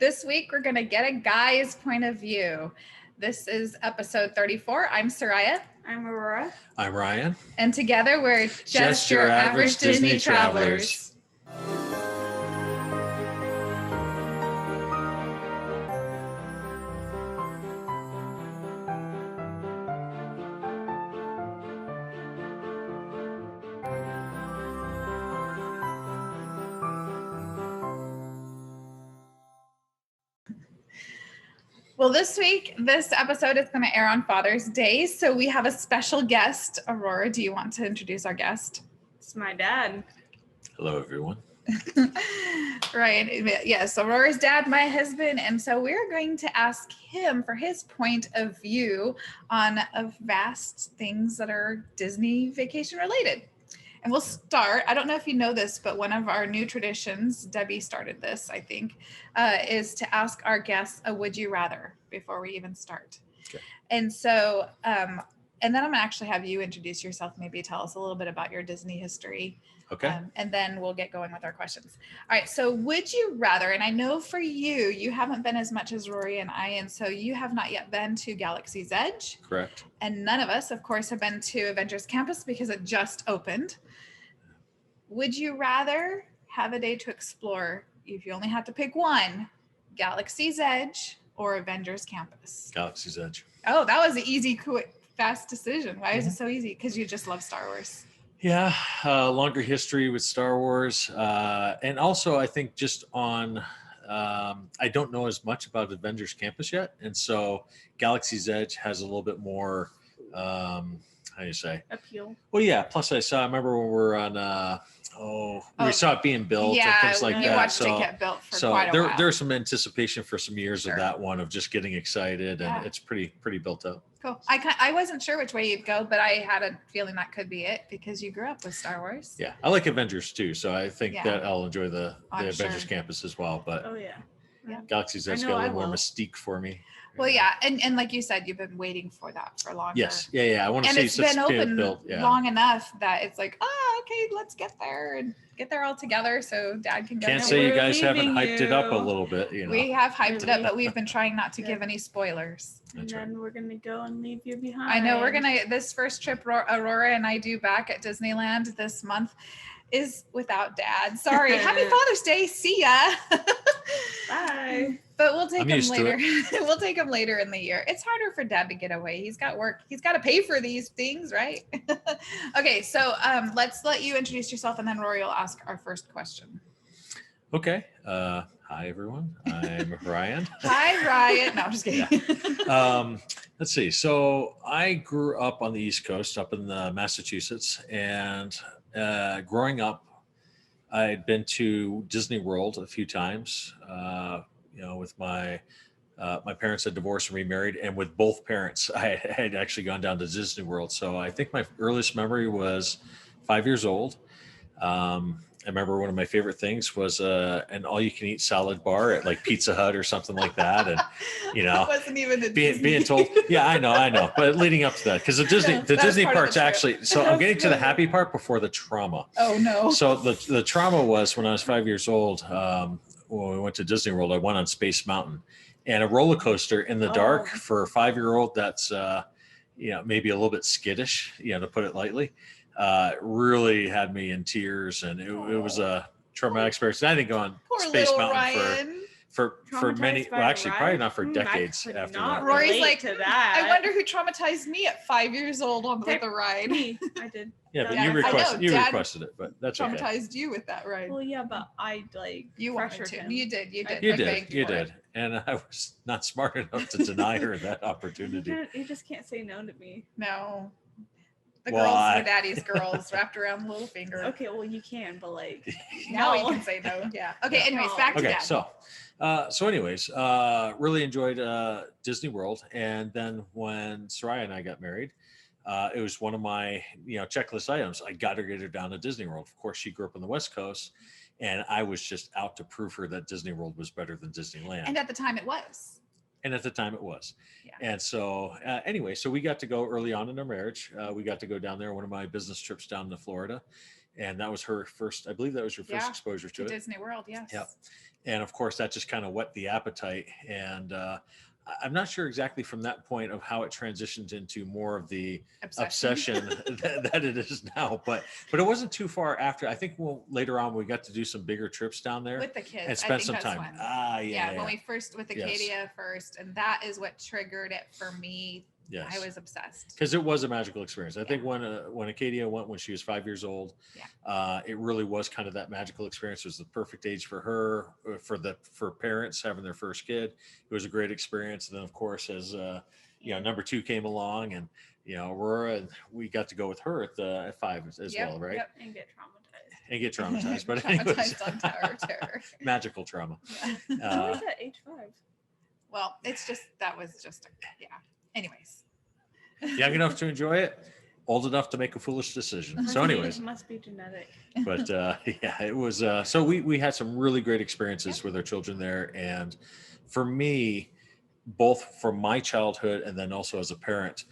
This week, we're going to get a guy's point of view. This is episode 34. I'm Soraya. I'm Aurora. I'm Ryan. And together, we're just your average Disney travelers. Well, this week, this episode is going to air on Father's Day, so we have a special guest. Aurora, do you want to introduce our guest? It's my dad. Hello, everyone. Right. Yes, Aurora's dad, my husband, and so we're going to ask him for his point of view on vast things that are Disney vacation related. And we'll start, I don't know if you know this, but one of our new traditions, Debbie started this, I think, is to ask our guests a would you rather before we even start. Okay. And so, and then I'm gonna actually have you introduce yourself, maybe tell us a little bit about your Disney history. Okay. And then we'll get going with our questions. All right, so would you rather, and I know for you, you haven't been as much as Rory and I, and so you have not yet been to Galaxy's Edge. Correct. And none of us, of course, have been to Avengers Campus because it just opened. Would you rather have a day to explore, if you only had to pick one, Galaxy's Edge or Avengers Campus? Galaxy's Edge. Oh, that was an easy, quick, fast decision. Why is it so easy? Because you just love Star Wars. Yeah, longer history with Star Wars. And also, I think just on, I don't know as much about Avengers Campus yet. And so Galaxy's Edge has a little bit more, how do you say? Appeal. Well, yeah. Plus, I remember when we were on, we saw it being built and things like that. Yeah, you watched it get built for quite a while. There's some anticipation for some years of that one, of just getting excited, and it's pretty built up. Cool. I wasn't sure which way you'd go, but I had a feeling that could be it because you grew up with Star Wars. Yeah, I like Avengers too, so I think that I'll enjoy the Avengers Campus as well. But Galaxy's Edge got a little more mystique for me. Well, yeah, and like you said, you've been waiting for that for longer. Yes, yeah. I want to see it's been open built, long enough that it's like, okay, let's get there and get there all together so Dad can go. Can't say you guys haven't hyped it up a little bit. You know, we have hyped it up, but we've been trying not to give any spoilers. And then we're gonna go and leave you behind. I know this first trip Aurora and I do back at Disneyland this month is without Dad. Sorry. Happy Father's Day. See ya. Bye. But we'll take him later. We'll take him later in the year. It's harder for Dad to get away. He's got work. He's got to pay for these things, right? Okay, so let's let you introduce yourself, and then Rory will ask our first question. Okay. Hi, everyone. I'm Ryan. Hi, Ryan. No, I'm just kidding. Yeah. Let's see. So I grew up on the East Coast, up in Massachusetts, and growing up, I had been to Disney World a few times. With my parents had divorced and remarried, and with both parents, I had actually gone down to Disney World. So I think my earliest memory was 5 years old. I remember one of my favorite things was an all-you-can-eat salad bar at like Pizza Hut or something like that, and that wasn't even being told. Yeah, I know, but leading up to that, because the Disney parks actually. So I'm getting to the happy part before the trauma. Oh no! So the trauma was when I was 5 years old. When we went to Disney World, I went on Space Mountain, and a roller coaster in the dark for a 5-year-old. That's maybe a little bit skittish, to put it lightly. Really had me in tears, and it was a traumatic experience. And I didn't go on Space Mountain Ryan. for many, well, actually probably not for decades after that. Rory's like, to that. I wonder who traumatized me at 5 years old with the ride. Me. I did. Yeah, but you requested it, but that's okay. Traumatized you with that ride. Well, yeah, but I you wanted to. him. You did. You did. And I was not smart enough to deny her that opportunity. You just can't say no to me. No. The girls were daddy's girls wrapped around the little finger. Okay, well you can, but like now you can say no. Yeah. Okay. Anyways, back to Dad. So anyways, really enjoyed Disney World, and then when Soraya and I got married, it was one of my checklist items. I got to get her down to Disney World. Of course, she grew up on the West Coast, and I was just out to prove her that Disney World was better than Disneyland. And at the time, it was. Yeah. And so anyway, so we got to go early on in our marriage. We got to go down there, one of my business trips down to Florida. and that was her first. I believe that was her first Yeah, exposure to to it. Disney World, yes. Yep. And of course, that just kind of whet the appetite. And I'm not sure exactly from that point of how it transitioned into more of the obsession that it is now. But it wasn't too far after. I think later on we got to do some bigger trips down there With the kids. and I spend think some that's time. when. Yeah. When we first, with Yes. Acadia first, and that is what triggered it for me. Yes. I was obsessed. Because it was a magical experience. I think when Acadia went when she was 5 years old, it really was kind of that magical experience. It was the perfect age for her, for parents having their first kid. It was a great experience. And then of course, as number 2 came along, and Aurora, and we got to go with her at 5 as well, right? Yep, and get traumatized. But Traumatized on Tower of Terror. Magical trauma. How is that age 5? Well, it's just that was just Anyways, Young enough to enjoy it, old enough to make a foolish decision. So, anyways, It must be genetic. But it was. So we had some really great experiences with our children there, and for me, both from my childhood and then also as a parent,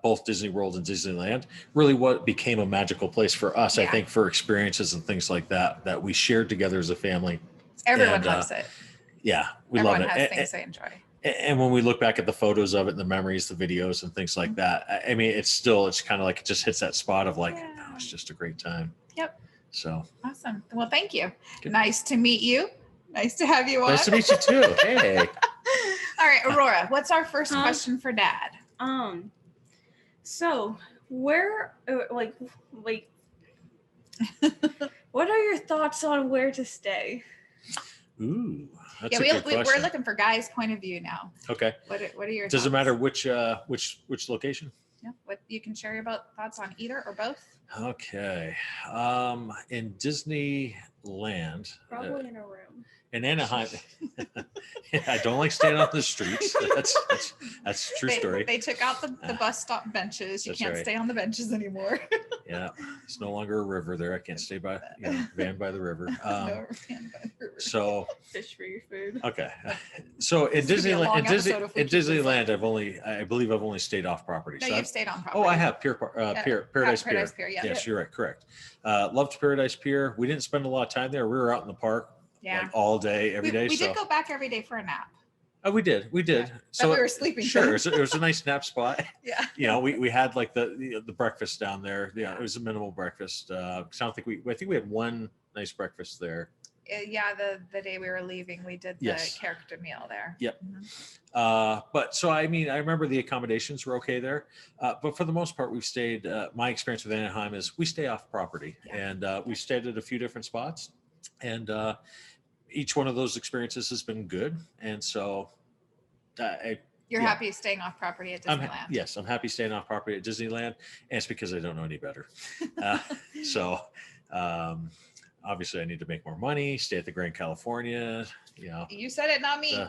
both Disney World and Disneyland really what became a magical place for us. I think for experiences and things like that we shared together as a family. Everyone loves it. Yeah, we Everyone love it. has things they enjoy. And when we look back at the photos of it and the memories, the videos and things like that, I mean, it's kind of like it just hits that spot of like, oh, it's just a great time. Yep. So awesome. Well, thank you. Good. Nice to meet you. Nice to have you on. Nice to meet you too. Hey. All right, Aurora, what's our first question for Dad? So where, what are your thoughts on where to stay? Ooh, that's a good question. We're looking for Guy's point of view now. Okay. What are your Does thoughts? it matter which location? Yeah. What you can share your thoughts on either or both? Okay. In Disneyland. Probably in a room. In Anaheim, I don't like staying on the streets. That's a true story. They took out the bus stop benches. You can't stay on the benches anymore. Yeah, it's no longer a river there. I can't stay by van by the river. No, van by the river. So fish for your food. Okay. So in Disneyland, I believe I've only stayed off property. No, so you've stayed on property. Oh, I have Paradise Pier. Yeah. Yes, you're right. Correct. Loved Paradise Pier. We didn't spend a lot of time there. We were out in the park. Yeah. Like all day, every day. We did go back every day for a nap. Oh, we did. Yeah. So we were sleeping. Sure, it was a nice nap spot. Yeah. We had like the breakfast down there. Yeah, it was a minimal breakfast. I think we had one nice breakfast there. Yeah, the day we were leaving, we did the character meal there. Yep. Mm-hmm. But so I mean, I remember the accommodations were okay there, but for the most part, we've stayed. My experience with Anaheim is we stay off property, and we stayed at a few different spots, and each one of those experiences has been good, and so you're happy staying off property at Disneyland. Yes, I'm happy staying off property at Disneyland, and it's because I don't know any better. Obviously I need to make more money, stay at the Grand California, You said it, not me.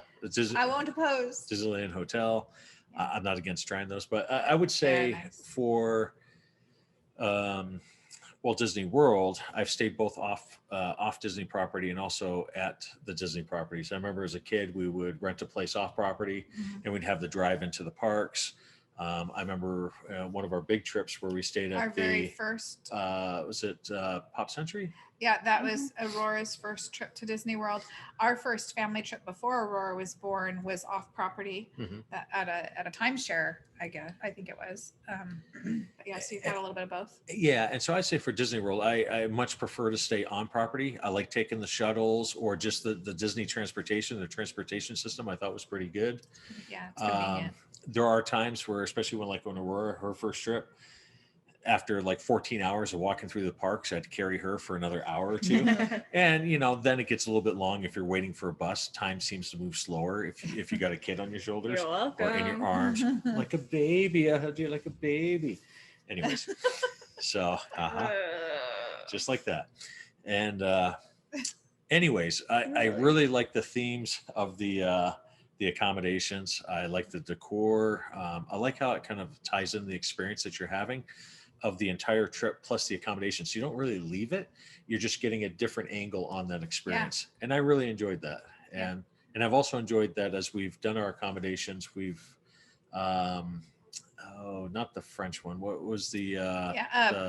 I won't oppose. Disneyland Hotel. I'm not against trying those, but I would say for Walt Disney World, I've stayed both off Disney property and also at the Disney properties. I remember as a kid, we would rent a place off property, and we'd have the drive into the parks. I remember one of our big trips where we stayed at our very first. Was it Pop Century? Yeah, that was Aurora's first trip to Disney World. Our first family trip before Aurora was born was off property at a timeshare, I think it was. But yeah, so you've got a little bit of both. Yeah, and so I'd say for Disney World, I much prefer to stay on property. I like taking the shuttles or just the Disney transportation. The transportation system I thought was pretty good. Yeah, it's convenient. There are times where, especially when Aurora, her first trip, after like 14 hours of walking through the parks, I had to carry her for another hour or two. And, then it gets a little bit long if you're waiting for a bus. Time seems to move slower if you got a kid on your shoulders or in your arms. Like a baby. I held you like a baby. Anyways, so just like that. And anyways, I really like the themes of the accommodations. I like the decor. I like how it kind of ties in the experience that you're having of the entire trip plus the accommodations. So you don't really leave it. You're just getting a different angle on that experience. Yeah. And I really enjoyed that. And I've also enjoyed that as we've done our accommodations, we've, not the French one. What was the,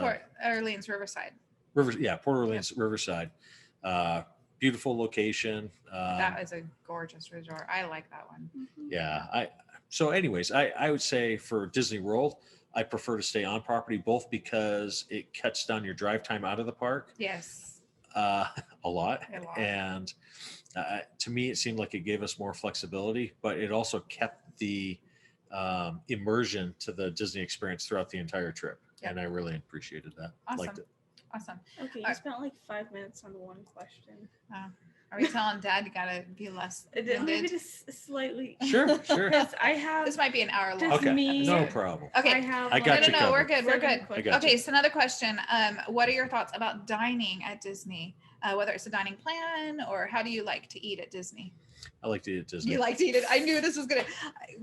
Port Orleans Riverside. Port Orleans Riverside. Beautiful location. That is a gorgeous resort. I like that one. Yeah. So anyways, I would say for Disney World, I prefer to stay on property, both because it cuts down your drive time out of the park Yes. uh, a lot. A lot. And to me, it seemed like it gave us more flexibility, but it also kept the immersion to the Disney experience throughout the entire trip. Yep. And I really appreciated that. Awesome. Liked it. Awesome. Okay, you spent like 5 minutes on one question. Are we telling Dad you gotta be less Maybe winded? just slightly. Sure. Because I have. This might be an hour long. Just Okay. me. No problem. Okay. I have. I got no, you no, we're covered. good. We're 7 good. I got Okay, you. so another question. What are your thoughts about dining at Disney? Whether it's a dining plan or how do you like to eat at Disney? I like to eat at Disney. You like to eat it. I knew this was gonna.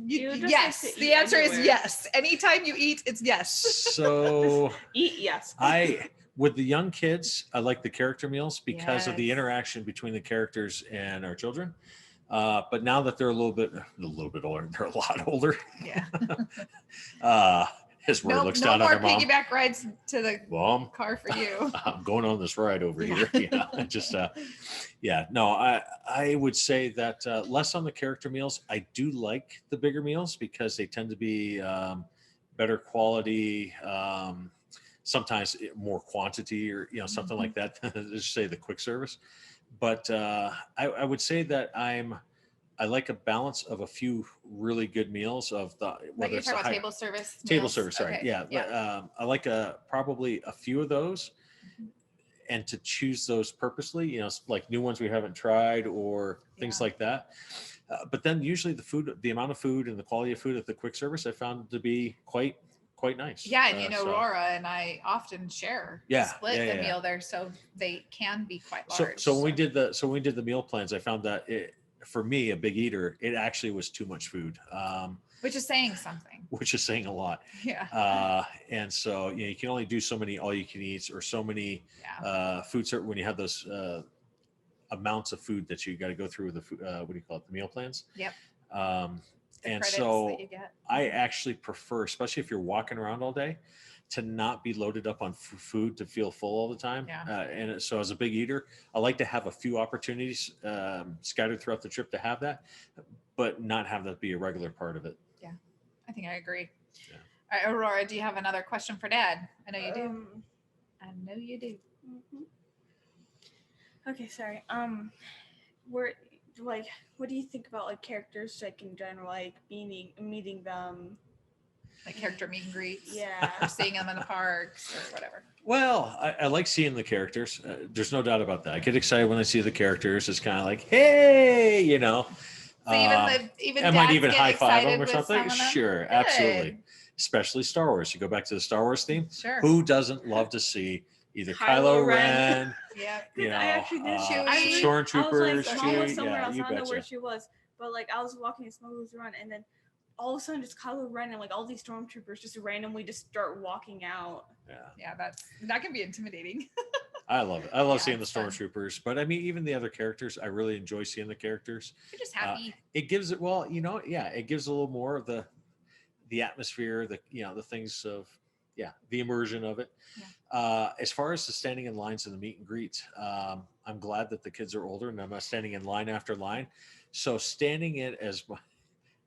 You just Yes, like to the eat answer is anywhere. yes. Anytime you eat, it's yes. So Eat, yes. with the young kids, I like the character meals because of the Yes. interaction between the characters and our children. But now that they're a little bit older, they're a lot older. Yeah. His word No, looks no down more on her mom. piggyback rides to the Mom, car for you. I'm going on this ride over Yeah. here. Just no, I would say that less on the character meals. I do like the bigger meals because they tend to be better quality, sometimes more quantity or something like that. Just say the quick service. But I would say that I like a balance of a few really good meals of the Like whether you're it's the talking about high, table service. table meals? service, right? Okay. Yeah. I like probably a few of those, and to choose those purposely, like new ones we haven't tried or things Yeah. like that. But then usually the amount of food and the quality of food at the quick service, I found to be quite nice. Yeah, and So- Aurora and I often share, split the meal there, so they can be quite large. So when we did the meal plans, I found that for me, a big eater, it actually was too much food, which is saying something. which is saying a lot. Yeah. And so you can only do so many all you can eats or so many Yeah. food service when you have those amounts of food that you got to go through with the food, what do you call it, the meal plans. Yep. The And credits so that you get. I actually prefer, especially if you're walking around all day, to not be loaded up on food to feel full all the time. Yeah. And so as a big eater, I like to have a few opportunities scattered throughout the trip to have that, but not have that be a regular part of it. I think I agree. Yeah. All right, Aurora, do you have another question for Dad? I know you do. I know you do. Okay, sorry. What do you think about like characters like in general, like meeting them? Like character meet and greets. Yeah. Or seeing them in the parks or whatever. Well, I like seeing the characters. There's no doubt about that. I get excited when I see the characters. It's kind of like, hey, So even I might dads even get high five excited them or with something. some of them? Sure, Good. absolutely. Especially Star Wars. You go back to the Star Wars theme. Sure. Who doesn't love to see either Kylo Kylo Ren, Yeah. I actually did. Chewie. Stormtroopers, I was like, Mom was Chewie, somewhere yeah, else. you I don't know where betcha. she was, but like I was walking a smooth run, and then all of a sudden, just Kylo Ren and like all these stormtroopers just randomly just start walking out. Yeah, that can be intimidating. I love it. I love Yeah, seeing the it's fun. stormtroopers, but I mean, even the other characters, I really enjoy seeing the characters. You're just happy. It gives it, well, it gives a little more of the atmosphere, the things of, the immersion of it. Yeah. As far as the standing in lines in the meet and greet, I'm glad that the kids are older and I'm not standing in line after line. So standing in as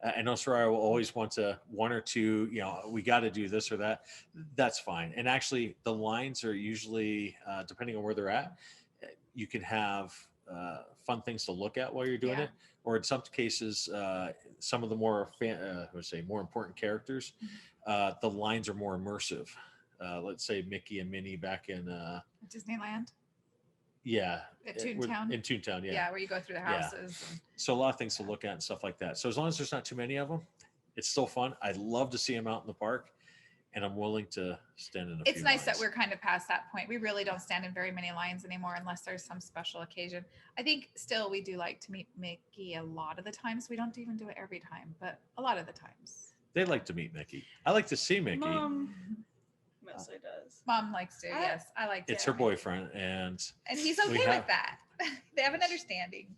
I know Soraya will always want one or two, we got to do this or that. That's fine. And actually the lines are usually, depending on where they're at, you can have fun things to look at while you're doing Yeah. it. Or in some cases, some of the more, more important characters, the lines are more immersive. Let's say Mickey and Minnie back in, Disneyland at Toontown? In Toontown, Yeah, where you go through the Yeah. houses. and- So a lot of things to look at and stuff like that. So as long as there's not too many of them, it's still fun. I love to see them out in the park, and I'm willing to stand in a It's few nice that lines. we're kind of past that point. We really don't stand in very many lines anymore unless there's some special occasion. I think still we do like to meet Mickey a lot of the times. We don't even do it every time, but a lot of the times. They like to meet Mickey. I like to see Mickey. Mom mostly does. Mom likes to, yes. I like to. It's her boyfriend, and And he's we okay have- with that. They have an understanding.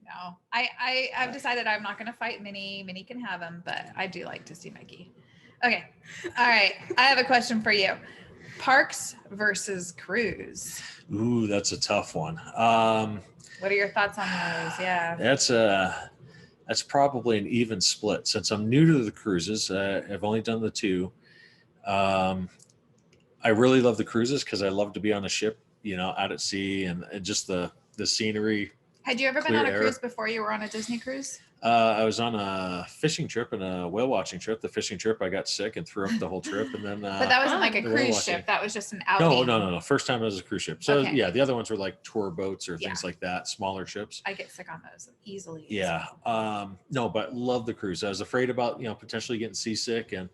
No, I've decided I'm not going to fight Minnie. Minnie can have him, but I do like to see Mickey. Okay. All right. I have a question for you. Parks versus cruise. Ooh, that's a tough one. What are your thoughts on those? Yeah. That's probably an even split since I'm new to the cruises. I've only done the two. I really love the cruises because I love to be on a ship, out at sea and just the scenery. Had you ever been Clear on a air. cruise before you were on a Disney cruise? I was on a fishing trip and a whale watching trip. The fishing trip, I got sick and threw up the whole trip. And then, But that wasn't like a the whale cruise watching. ship. That was just an outing. No. First time I was a cruise ship. So Okay. yeah, the other ones were like tour boats or things Yeah. like that, smaller ships. I get sick on those easily. Yeah. No, but love the cruise. I was afraid about, potentially getting seasick, and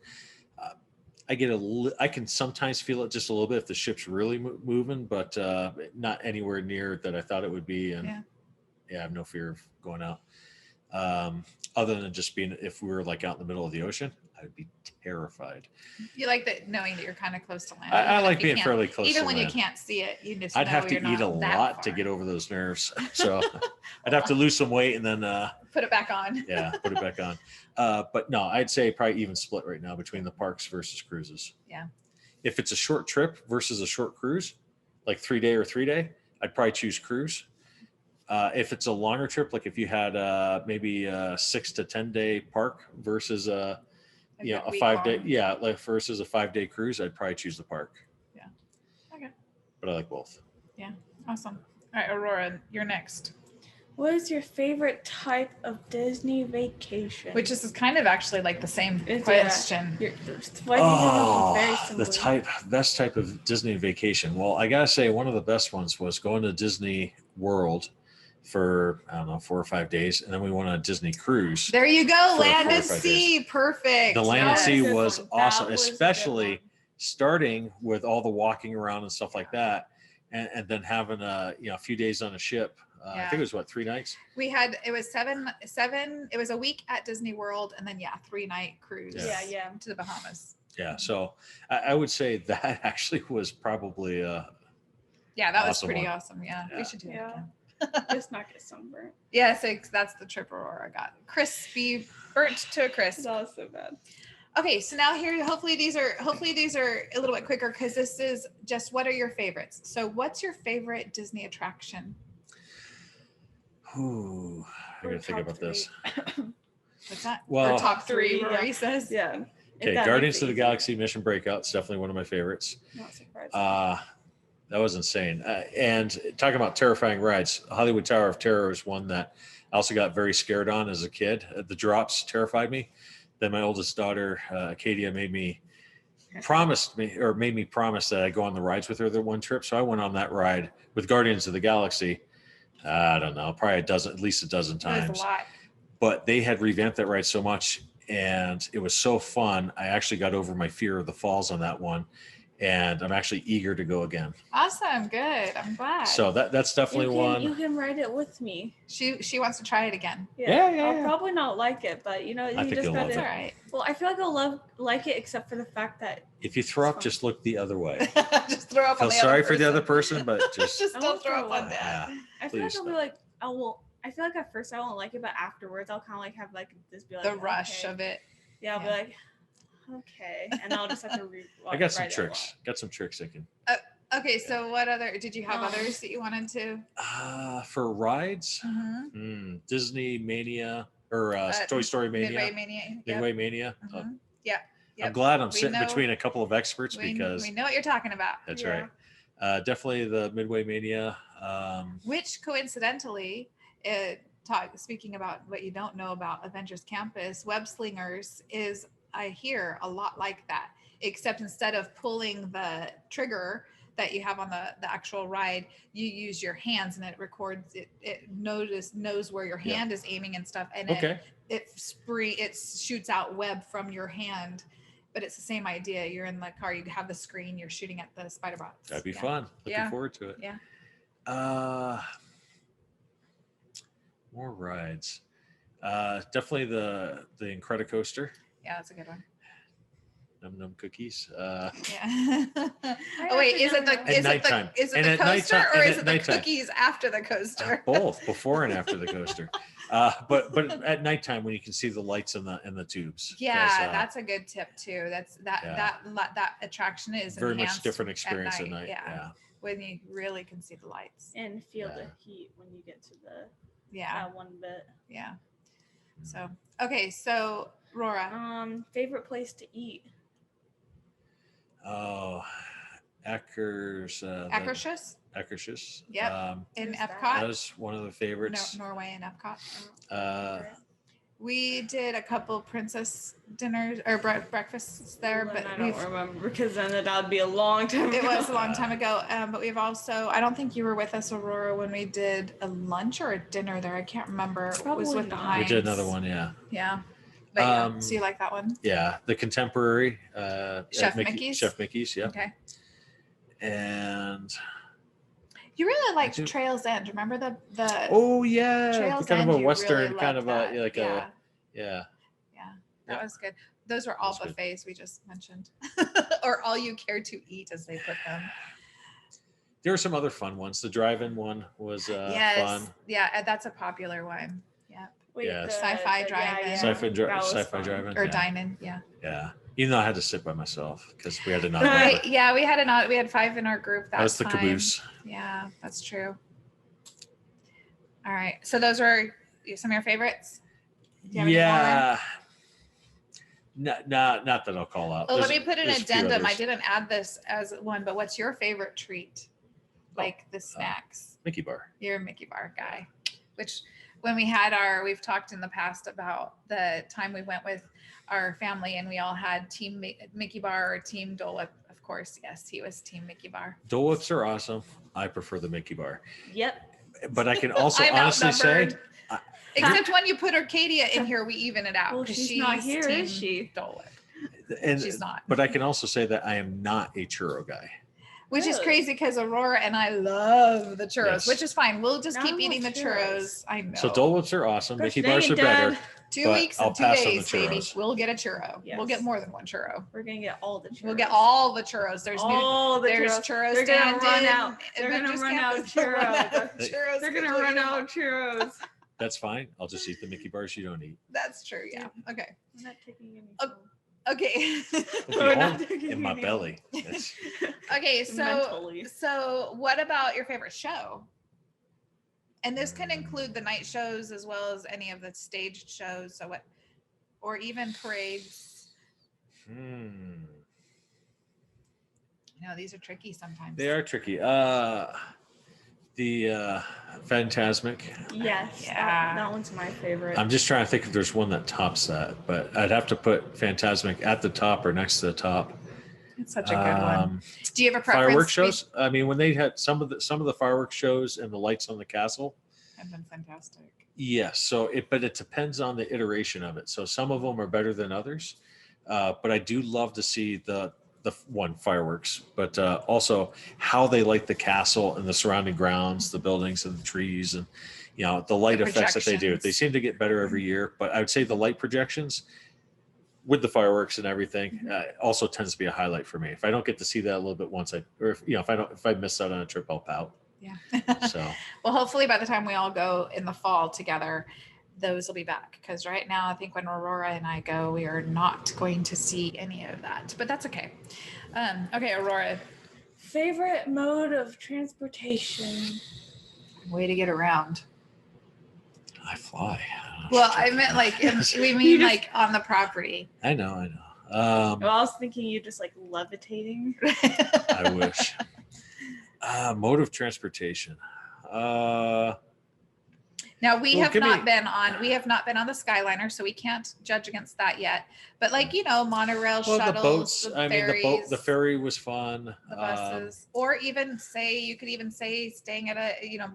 I can sometimes feel it just a little bit if the ship's really moving, but not anywhere near that I thought it would be. And I have no fear of going out. Other than just being, if we were like out in the middle of the ocean, I'd be terrified. You like that, knowing that you're kind of close to land. I like being fairly close even to when land. you can't see it, you just I'd know have to you're eat a not that lot to far. get over those nerves. So I'd have to lose some weight and then Put it back on. yeah, put it back on. But no, I'd say probably even split right now between the parks versus cruises. Yeah. If it's a short trip versus a short cruise, like 3-day or 3-day, I'd probably choose cruise. If it's a longer trip, like if you had maybe a 6 to 10-day park versus a Like a week 5-day, long. like versus a 5-day cruise, I'd probably choose the park. Yeah. Okay. But I like both. Awesome. All right, Aurora, you're next. What is your favorite type of Disney vacation? Which is kind of actually like the same It's, question. The best type of Disney vacation. Well, I gotta say, one of the best ones was going to Disney World for, I don't know, 4 or 5 days, and then we went on a Disney cruise. There you go. For Land 4 or and 5 sea. Perfect. The land and That sea was a good was one. awesome, That was a good especially one. starting with all the walking around and stuff like that, and then having a few days on a ship. I think it was 3 nights. We had, it was seven. It was a week at Disney World, and then 3-night cruise. Yeah. To the Bahamas. Yeah, so I would say that actually was probably Yeah, that was Awesome pretty one. awesome. Yeah, we Yeah. should do it Yeah. again. Just not get sunburnt. Yeah, so that's the trip Aurora got. Crispy, burnt to a crisp. That was so bad. Okay, so now here, hopefully these are a little bit quicker because this is just what are your favorites. So what's your favorite Disney attraction? Ooh, I gotta think Top about this. What's that? Well- Or top 3, Yeah. Rory says. Yeah. If Okay, that Guardians makes of it the easier. Galaxy Mission Breakout's definitely one of my favorites. Not surprised. That was insane. And talking about terrifying rides, Hollywood Tower of Terror is one that I also got very scared on as a kid. The drops terrified me. Then my oldest daughter, Acadia, made me promise that I go on the rides with her the one trip. So I went on that ride with Guardians of the Galaxy. I don't know, probably at least a dozen That was times. a lot. But they had revamped that ride so much, and it was so fun. I actually got over my fear of the falls on that one, and I'm actually eager to go again. Awesome, good. I'm glad. So that's definitely one. You can ride it with me. She wants to try it again. Yeah, I'll yeah. probably not like it, but you think just you'll love gotta. It's it. all right. Well, I feel like I'll like it, except for the fact that If you throw up, It's fun. just look the other way. Just throw up Feel on the sorry other for the other person. person, but just Just I don't won't throw throw up on up. that. I feel like Please I'll be don't. like, I feel like at first I won't like it, but afterwards I'll kind of like have like this be like The rush okay. of it. Yeah, I'll be yeah. like, okay, and I'll just have to I got some ride it a tricks. lot. Got some tricks I can. Okay, so what other did you have Um, others that you wanted to? For rides, Disney Mania or Toy Story Mania, Midway Mania. Yep. Midway Mania. Mhm. Yep. I'm glad I'm We sitting know- between a couple of experts we because know what you're talking about. that's Yeah. right. Definitely the Midway Mania. Which coincidentally, speaking about what you don't know about Avengers Campus, Web Slingers is, I hear, a lot like that, except instead of pulling the trigger that you have on the actual ride, you use your hands and it records it knows where your Yeah. hand is aiming and stuff, and Okay. it shoots out web from your hand. But it's the same idea. You're in the car, you have the screen, you're shooting at the spider bots. That'd be Yeah. fun. Looking Yeah. forward to it. Yeah. More rides. Definitely the Incredicoaster. Yeah, that's a good one. Num Num cookies. Yeah. I Oh wait, have is to it the know. At is it the nighttime. is it And the at coaster nighttime- or and is at it the nighttime. cookies after the coaster? Both before and after the coaster. But at nighttime when you can see the lights in the tubes. 'cause, Yeah, that's a good tip too. That's Yeah. that attraction is very much enhanced different experience at night. Yeah, Yeah. when you really can see the lights. And feel Yeah. the heat when you get to the Yeah, that one bit. yeah. So okay, so Rora, Favorite place to eat? Oh, Ackers. Akershus. Akershus. Yep. In Where's that? That Epcot, was one of the favorites. Norway and Epcot. Uh, We did a couple princess dinners or breakfasts there, but I don't remember because then that would be a long time ago. it was a long time ago. But we've also, I don't think you were with us, Aurora, when we did a lunch or a dinner there. I can't remember. It was Probably with the not. Heinz. we did another one. Yeah. Yeah. But yeah, Um, so you like that one? Yeah. The contemporary. Chef at Mickey's? Chef Mickey's. Yeah. Okay. And You really liked do. Trails End. Remember the oh yeah, Trails kind End? of a You western, really kind loved of that. a like yeah. a yeah. Yeah, that Yeah. was good. Those were all That was good. buffets we just mentioned, or all you care to eat, as they put them. There were some other fun ones. The drive-in one was Yes, fun. yeah, that's a popular one. Yeah, Wait, Yeah. Sci-fi drive-in. Sci-fi fun. drive-in. or yeah. dine-in. Yeah. Yeah. Even though I had to sit by myself because we had to not. Right. Yeah, we had 5 in our group that That was the time. caboose. Yeah, that's true. All right, so those were some of your favorites. Do you have any more? Yeah. Not that I'll call out. Well, let There's- me put an there's a few addendum. I others. didn't add this as one, but what's your favorite treat? Like the snacks. Mickey bar. You're a Mickey bar guy. Which when we've talked in the past about the time we went with our family and we all had team Mickey bar or team Dole Whip. Of course, yes, he was team Mickey bar. Dole Whips are awesome. I prefer the Mickey bar. Yep. But I can also I'm honestly say, outnumbered. Except when you put Arcadia in here, we even it out. Well, 'cause she's not here, team is she? Dole Whip. and She's not. but I can also say that I am not a churro guy. Which is Really? crazy because Aurora and I love the churros, Yes. which is fine. We'll just Now keep I eating the love churros. churros. I know. So Dole Whips are awesome. Gosh Mickey dang bars it, are better. Dad. 2 but weeks I'll and 2 pass on the days, baby. churros. We'll get a churro. Yes. We'll get more than one churro. We're gonna get all the churros. We'll get all the churros. There's churros. churros. They're gonna stand run in out. They're gonna Adventures run out Campus. They'll run out churros. churros. They're gonna We'll run eat them out all. churros. That's fine. I'll just eat the Mickey bars you don't eat. That's true. Yeah. Okay. I'm not taking any. Oh, Okay. It'll We're be not home taking in my any. belly. Yes. Okay. So Mentally. what about your favorite show? And this can include the night shows as well as any of the staged shows. So what, or even parades. No, these are tricky sometimes. They are tricky. The Phantasmic. Yes. Yeah. That one's my favorite. I'm just trying to think if there's one that tops that, but I'd have to put Phantasmic at the top or next to the top. It's such a good one. Do you have a preference? Fireworks shows. I mean, when they had some of the fireworks shows and the lights on the castle. Have been fantastic. Yes. So but it depends on the iteration of it. So some of them are better than others. But I do love to see the fireworks, but also how they light the castle and the surrounding grounds, the buildings and the trees, and the light effects that they do. projections. They seem to get better every year. But I would say the light projections with the fireworks and everything also tends to be a highlight for me. If I don't get to see that a little bit if I miss out on a trip, I'll pout. Yeah. So Well, hopefully by the time we all go in the fall together, those will be back. Because right now, I think when Aurora and I go, we are not going to see any of that. But that's okay. Okay, Aurora. Favorite mode of transportation. Way to get around. I fly. Well, I meant like we mean like on the property. I know. Well, I was thinking you just like levitating. I wish. Mode of transportation. Now we Well, have give not me- been on the Skyliner, so we can't judge against that yet. But like monorail Well, shuttles, the boats. the ferries, The ferry was fun. the buses, or even you could even say staying at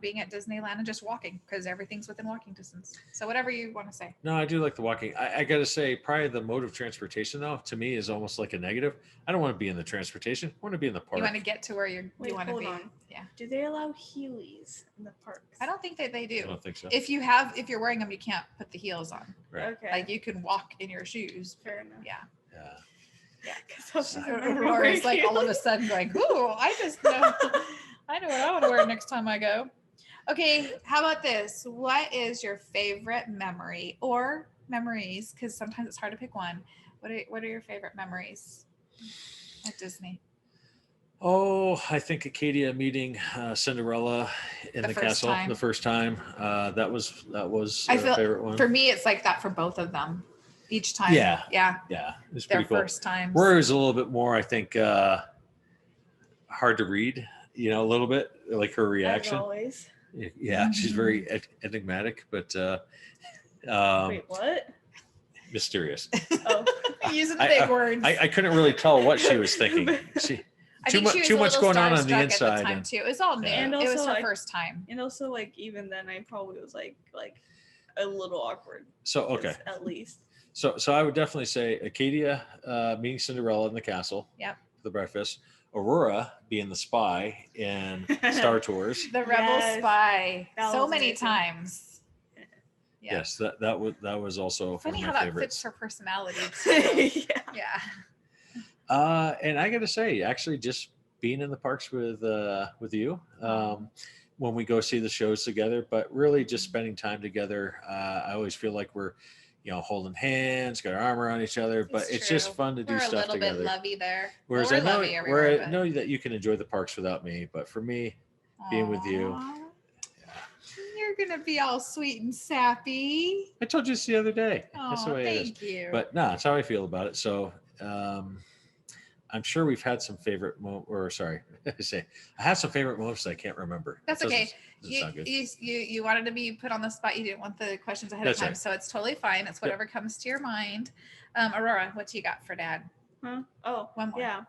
being at Disneyland and just walking because everything's within walking distance. So whatever you want to say. No, I do like the walking. I got to say, probably the mode of transportation, though, to me is almost like a negative. I don't want to be in the transportation. I want to be in the park. You want to get to where you want to hold be. on. Yeah. Do they allow Heelys in the parks? I don't think that they I do. don't think so. If you're wearing them, you can't put the heels on. Right. Okay. Like you can walk in your shoes. Fair enough. Yeah. Yeah. Yeah. Because Aurora is like all of a sudden going, ooh, I just know. I know what I want to wear next time I go. Okay, how about this? What is your favorite memory or memories? Because sometimes it's hard to pick one. What are your favorite memories at Disney? Oh, I think Acadia meeting Cinderella in The the first castle time. the first time. That was I a feel favorite one. for me, it's like that for both of them. Each time, Yeah. yeah, Yeah, it was their pretty cool. first times. Rory was a little bit more, I think, hard to read. A little bit like her As reaction. always. Yeah, she's very enigmatic, but Wait, what? mysterious. Oh. Using big words. I couldn't really tell what she was thinking. I think she was too a much little going on the starstruck inside. at the time too. It was all new. Yeah. And It was also, her first time. And also, like, even then, I probably was like a little awkward. So okay, At least. so I would definitely say Acadia meeting Cinderella in the castle. Yep. For the breakfast. Aurora being the spy in Star Tours. The Rebel Yes. Spy. That So was many amazing. times. Yeah. Yes, that was also Funny one how of my that favorites. fits her personality too. Yeah. Yeah. And I got to say, actually, just being in the parks with you, when we go see the shows together, but really just spending time together. I always feel like we're, holding hands, got our arm around each other, but it's just true. fun to do We're stuff a little together. bit lovey there. Whereas Well, I know, lovey everywhere, but- know that you can enjoy the parks without me, but for me, being with you. Aw. You're gonna be all sweet and sappy. I told you this the other day. That's the Oh, way it is. thank you. But no, that's how I feel about it. So I'm sure we've had some favorite I have some favorite moments that I can't remember. That's That okay. doesn't sound good. You wanted to be put on the spot. You didn't want the questions ahead That's of time, right. so it's totally fine. It's whatever comes to your mind. Aurora, what do you got for Dad? Huh? Oh, One more. yeah.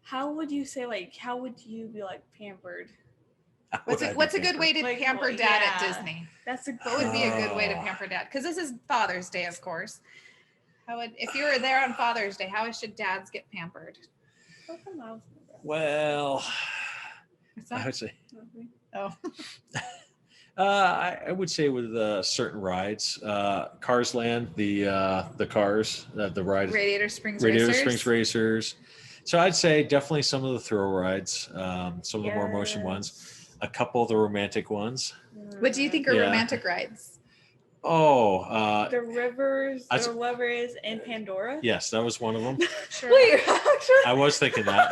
How would you say, how would you be pampered? What's a good way to pamper Dad at yeah. Disney? That's a What would be a good way to Oh. pamper Dad? Because this is Father's Day, of course. If you were there on Father's Day, how should dads get pampered? Well, What's I that? would say Oh, I would say with certain rides, Cars Land, the cars, the ride, Radiator Springs Radiator Racers. Springs Racers. So I'd say definitely some of the thrill rides, some of the more motion ones, a couple of the romantic ones. What do you think are Yeah. romantic rides? Oh, The rivers, That's- or whatever it is, in Pandora? yes, that was one of them. Sure. Wait, actually. I was thinking that.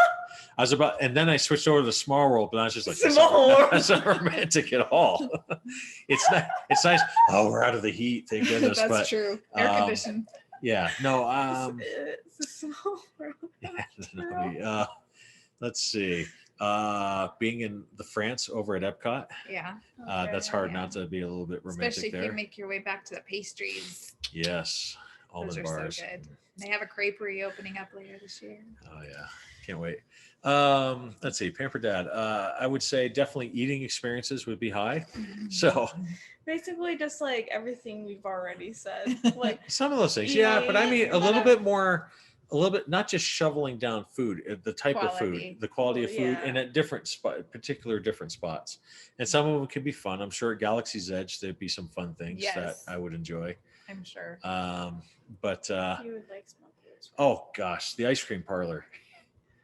And then I switched over to Small World, but I was just like, Small World. that's not romantic at all. It's not. It's nice. Oh, we're out of the heat, thank goodness. That's but true. Air um, conditioned. yeah, no. It's a small world. No, let's see. Being in the France over at Epcot, Yeah. that's hard yeah. not to be a little bit romantic Especially if there. you make your way back to the pastries. Yes, Those almond are bars. so good. They have a creperie opening up later this year. Oh yeah, can't wait. Let's see, Pamper Dad. I would say definitely eating experiences would be high. So Basically, just everything we've already said. some of those things, yeah. But I mean, a little bit more, not just shoveling down food, the type of Quality. food, the quality of food, Yeah. and at different different spots. And some of them can be fun. I'm sure at Galaxy's Edge there'd be some fun things Yes. that I would enjoy. I'm sure. But you would smokies. oh gosh, the ice cream parlor.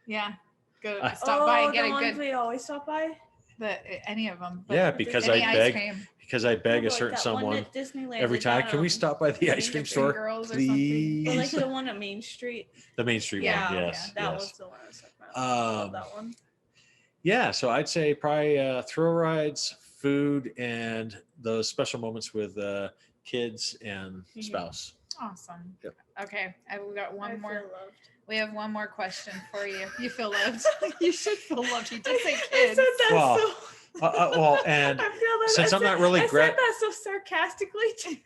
Yeah. Go I- stop by and get the a ones good. we always stop by. Any of them. Yeah, because any I ice beg cream. a certain someone every like time. that, Can we stop by the ice cream Green store, Girls or please? Or the one at Main Street. The Main Street Yeah, one, yeah, yes, that yes. was the one I was talking about. I love Um, that one. Yeah, so I'd say probably thrill rides, food, and those special moments with kids and Mhm. spouse. Awesome. Yep. Okay, we got one I more. feel loved. We have one more question for you. You feel loved. You should feel loved. You did say I kids. said that Well, so. Well, and I feel that since I I'm not really I gra- said that so sarcastically too.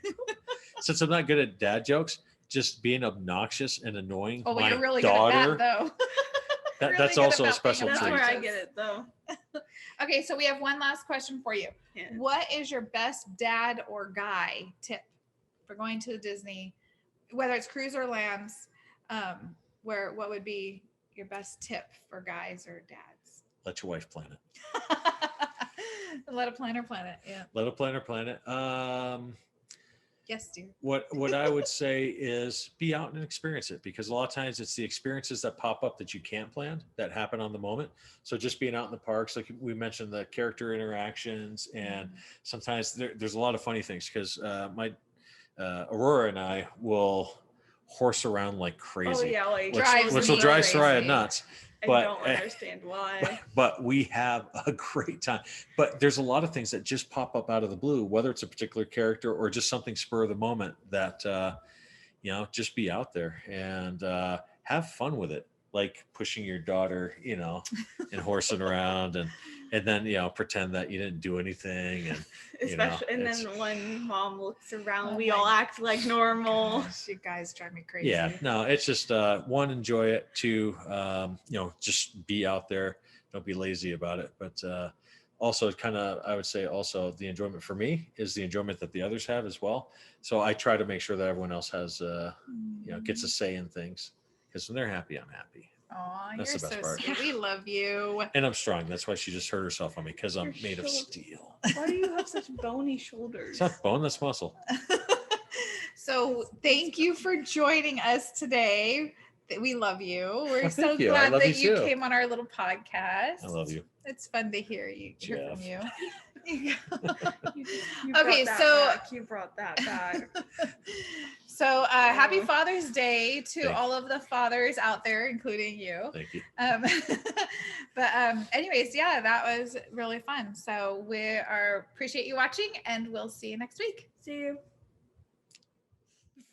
since I'm not good at dad jokes, just being obnoxious and annoying Oh, well, my you're really daughter. good at that, though. Really That's good also a about being special That's treat. where I obnoxious. get it though. Okay, so we have one last question for you. Yeah. What is your best dad or guy tip for going to Disney, whether it's cruise or lands? What would be your best tip for guys or dads? Let your wife plan it. Let a planner plan it. Yeah. Let a planner plan it. Yes, dear. What I would say is be out and experience it, because a lot of times it's the experiences that pop up that you can't plan that happen on the moment. So just being out in the parks, like we mentioned, the character interactions, and sometimes there's a lot of funny things because my Aurora and I will horse around like Oh crazy, yeah, like Drives which will me drive crazy. Soraya nuts. I But don't understand why. but we have a great time. But there's a lot of things that just pop up out of the blue, whether it's a particular character or just something spur of the moment that just be out there and have fun with it, like pushing your daughter, and horsing around, and then pretend that you didn't do anything, and Especially, and it's, then when mom looks around, Oh we my all act like normal. Gosh, you guys drive me crazy. yeah, no, it's just one, enjoy it. Two, just be out there. Don't be lazy about it. But also, kind of, I would say, also the enjoyment for me is the enjoyment that the others have as well. So I try to make sure that everyone else has, gets a say in things, because when they're happy, I'm happy. Aw, That's you're the best so part. sweet. We love you. And I'm strong. That's why she just hurt herself on me, because I'm You're made of so- steel. Why do you have such bony shoulders? It's not bone, that's muscle. So thank you for joining us today. We love you. We're Well, so thank you. I glad love that you you too. came on our little podcast. I love you. It's fun to hear from Jeff. you. You Okay, brought that so- back. You brought that back. So happy Oh. Father's Day to Thank all of the fathers out there, including you. Thank you. But anyways, yeah, that was really fun. So appreciate you watching, and we'll see you next week. See you.